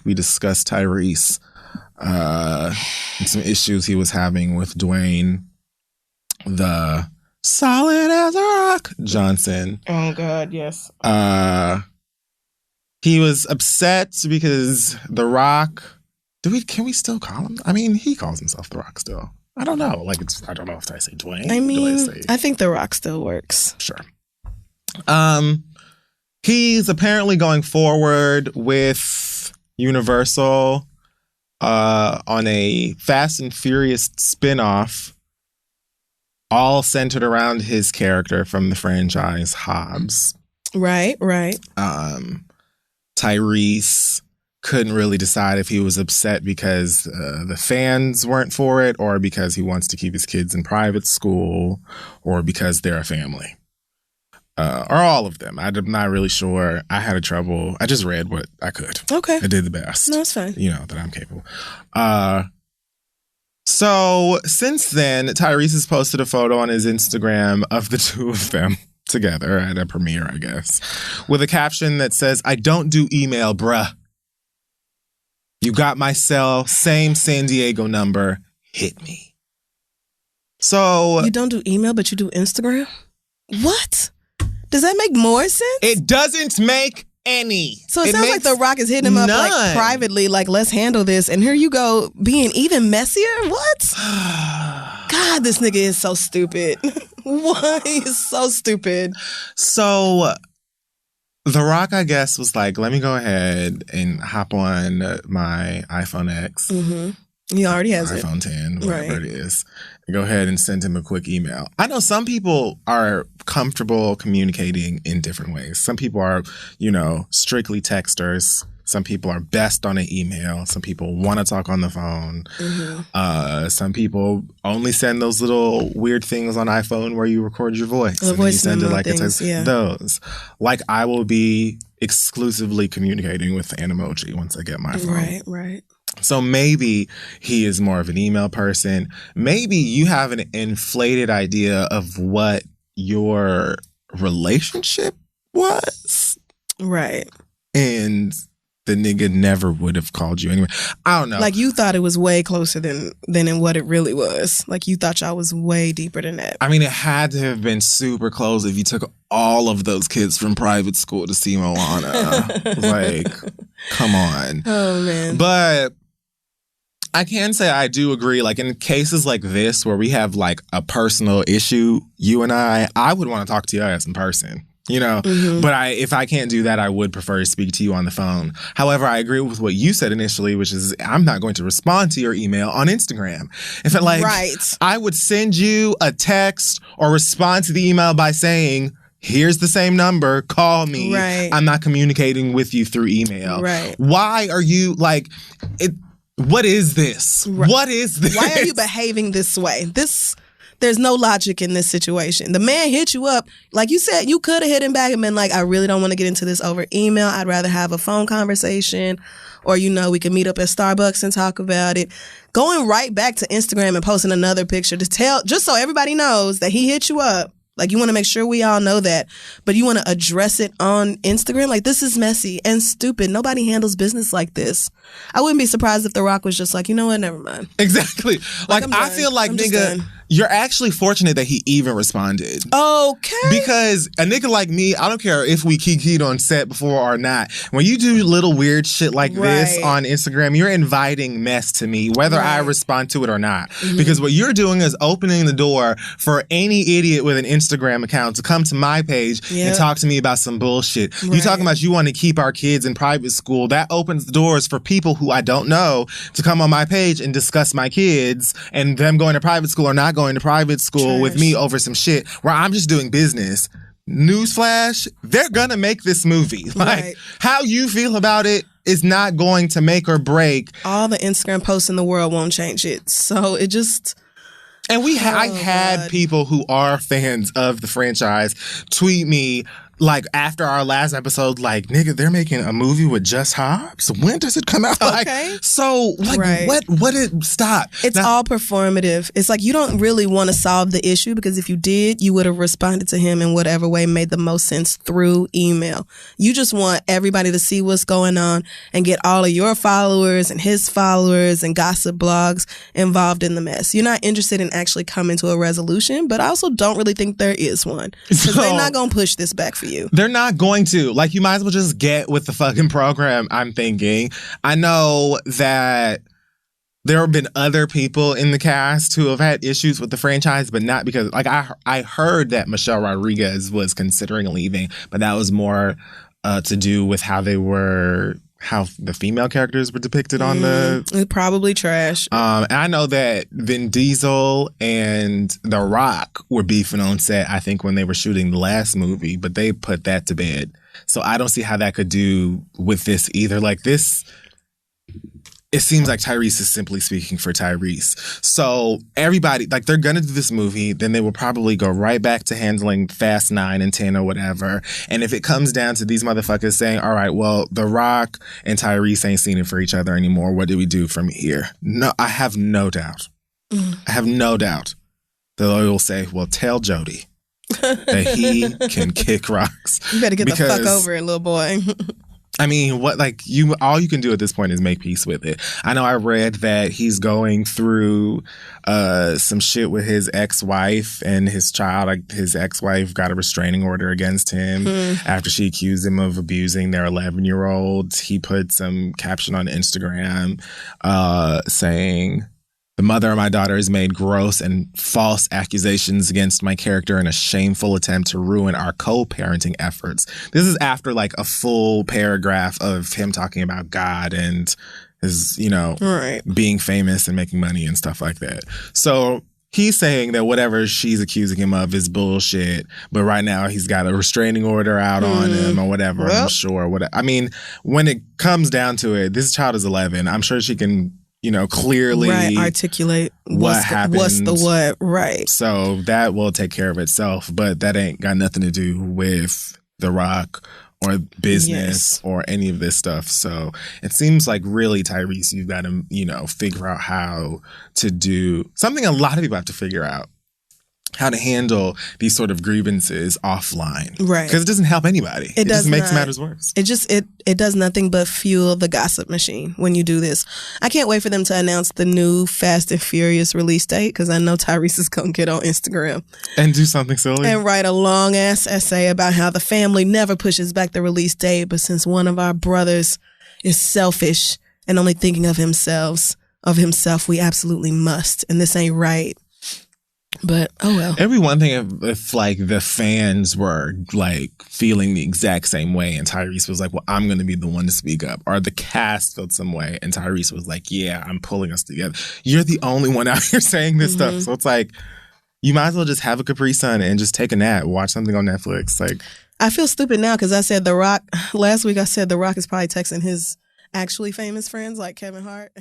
we discussed Tyrese and some issues he was having with Dwayne, the solid as a rock Johnson. Oh, God, yes. He was upset because The Rock... Can we still call him? I mean, he calls himself The Rock still. I don't know. I don't know if I say Dwayne. I mean, I think The Rock still works. Sure. He's apparently going forward with Universal on a Fast and Furious spinoff, all centered around his character from the franchise Hobbs. Right. Tyrese couldn't really decide if he was upset because the fans weren't for it, or because he wants to keep his kids in private school, or because they're a family. Or all of them. I'm not really sure. I had trouble. I just read what I could. Okay. I did the best. No, it's fine. That I'm capable. So since then, Tyrese has posted a photo on his Instagram of the two of them together at a premiere, I guess, with a caption that says, "I don't do email, bruh. You got my cell, same San Diego number, hit me." So... You don't do email, but you do Instagram? What? Does that make more sense? It doesn't make any. So it sounds like The Rock is hitting him up like privately, like, let's handle this. And here you go, being even messier? What? God, this nigga is so stupid. Why? He's so stupid. So... The Rock, I guess, was like, let me go ahead and hop on my iPhone X. Mm-hmm. He already has iPhone 10, whatever it is. And go ahead and send him a quick email. I know some people are comfortable communicating in different ways. Some people are, strictly texters. Some people are best on an email. Some people want to talk on the phone. Mm-hmm. Some people only send those little weird things on iPhone where you record your voice. The and voice you send it like things, a text. Yeah. Those. Like, I will be exclusively communicating with an emoji once I get my phone. Right. So maybe he is more of an email person. Maybe you have an inflated idea of what your relationship was. Right. And the nigga never would have called you anyway. I don't know. Like, you thought it was way closer than in what it really was. Like, you thought y'all was way deeper than that. I mean, it had to have been super close if you took all of those kids from private school to see Moana. Like, come on. Oh, man. But I can say I do agree. Like, in cases like this where we have, like, a personal issue, you and I would want to talk to your ass in person. Mm-hmm. But if I can't do that, I would prefer to speak to you on the phone. However, I agree with what you said initially, which is I'm not going to respond to your email on Instagram. I would send you a text or respond to the email by saying, here's the same number, call me. Right. I'm not communicating with you through email. Right. Why are you what is this? Right. What is this? Why are you behaving this way? There's no logic in this situation. The man hit you up. Like you said, you could have hit him back and been like, I really don't want to get into this over email. I'd rather have a phone conversation. Or, we can meet up at Starbucks and talk about it. Going right back to Instagram and posting another picture to tell, just so everybody knows that he hit you up. Like, you want to make sure we all know that. But you want to address it on Instagram? Like, this is messy and stupid. Nobody handles business like this. I wouldn't be surprised if The Rock was just like, you know what? Never mind. Exactly. Like I feel like, nigga, you're actually fortunate that he even responded. Okay. Because a nigga like me, I don't care if we kikied on set before or not. When you do little weird shit like this on Instagram, you're inviting mess to me, whether I respond to it or not. Mm-hmm. Because what you're doing is opening the door for any idiot with an Instagram account to come to my page and talk to me about some bullshit. Right. You talking about you want to keep our kids in private school. That opens the doors for people who I don't know to come on my page and discuss my kids and them going to private school or not going to private school with me over some shit where I'm just doing business. Newsflash, they're gonna make this movie. Like, how you feel about it is not going to make or break. All the Instagram posts in the world won't change it. So it just... And I had people who are fans of the franchise tweet me like after our last episode, like, nigga, they're making a movie with Just Hobbs. When does it come out? Okay. Like, so, like, what did stop? It's all performative. It's like you don't really want to solve the issue, because if you did, you would have responded to him in whatever way made the most sense through email. You just want everybody to see what's going on and get all of your followers and his followers and gossip blogs involved in the mess. You're not interested in actually coming to a resolution, but I also don't really think there is one, because they're not going to push this back for you. They're not going to. Like, you might as well just get with the fucking program, I'm thinking. I know that there have been other people in the cast who have had issues with the franchise, but not because, like, I heard that Michelle Rodriguez was considering leaving, but that was more to do with how the female characters were depicted on the... Probably trash. And I know that Vin Diesel and The Rock were beefing on set, I think, when they were shooting the last movie, but they put that to bed. So I don't see how that could do with this either. Like, this... It seems like Tyrese is simply speaking for Tyrese. So everybody, like, they're going to do this movie, then they will probably go right back to handling Fast 9 and 10 or whatever. And if it comes down to these motherfuckers saying, all right, well, The Rock and Tyrese ain't seen it for each other anymore, what do we do from here? No, I have no doubt. I have no doubt that they will say, well, tell Jody that he can kick rocks. You better get the fuck over it, little boy. I mean, all you can do at this point is make peace with it. I know I read that he's going through some shit with his ex-wife and his child. Like, his ex-wife got a restraining order against him after she accused him of abusing their 11-year-old. He put some caption on Instagram saying, "The mother of my daughter has made gross and false accusations against my character in a shameful attempt to ruin our co-parenting efforts." This is after, like, a full paragraph of him talking about God and his, being famous and making money and stuff like that. So he's saying that whatever she's accusing him of is bullshit, but right now he's got a restraining order out on him or whatever. Well, I'm sure. I mean, when it comes down to it, this child is 11. I'm sure she can... clearly articulate what happened. What's the what, right. So that will take care of itself, but that ain't got nothing to do with The Rock or business or any of this stuff. So it seems like really, Tyrese, you've got to, figure out how to do something a lot of people have to figure out. How to handle these sort of grievances offline. Right. Because it doesn't help anybody. It just makes matters worse. It does nothing but fuel the gossip machine when you do this. I can't wait for them to announce the new Fast and Furious release date, because I know Tyrese is going to get on Instagram. And do something silly. And write a long-ass essay about how the family never pushes back the release date, but since one of our brothers is selfish and only thinking of himself, we absolutely must. And this ain't right. But oh well. It'd be one thing if like the fans were like feeling the exact same way and Tyrese was like, well, I'm going to be the one to speak up. Or the cast felt some way and Tyrese was like, yeah, I'm pulling us together. You're the only one out here saying this stuff. So it's like, you might as well just have a Capri Sun and just take a nap, watch something on Netflix. Like, I feel stupid now because I said The Rock. Last week I said The Rock is probably texting his actually famous friends like Kevin Hart.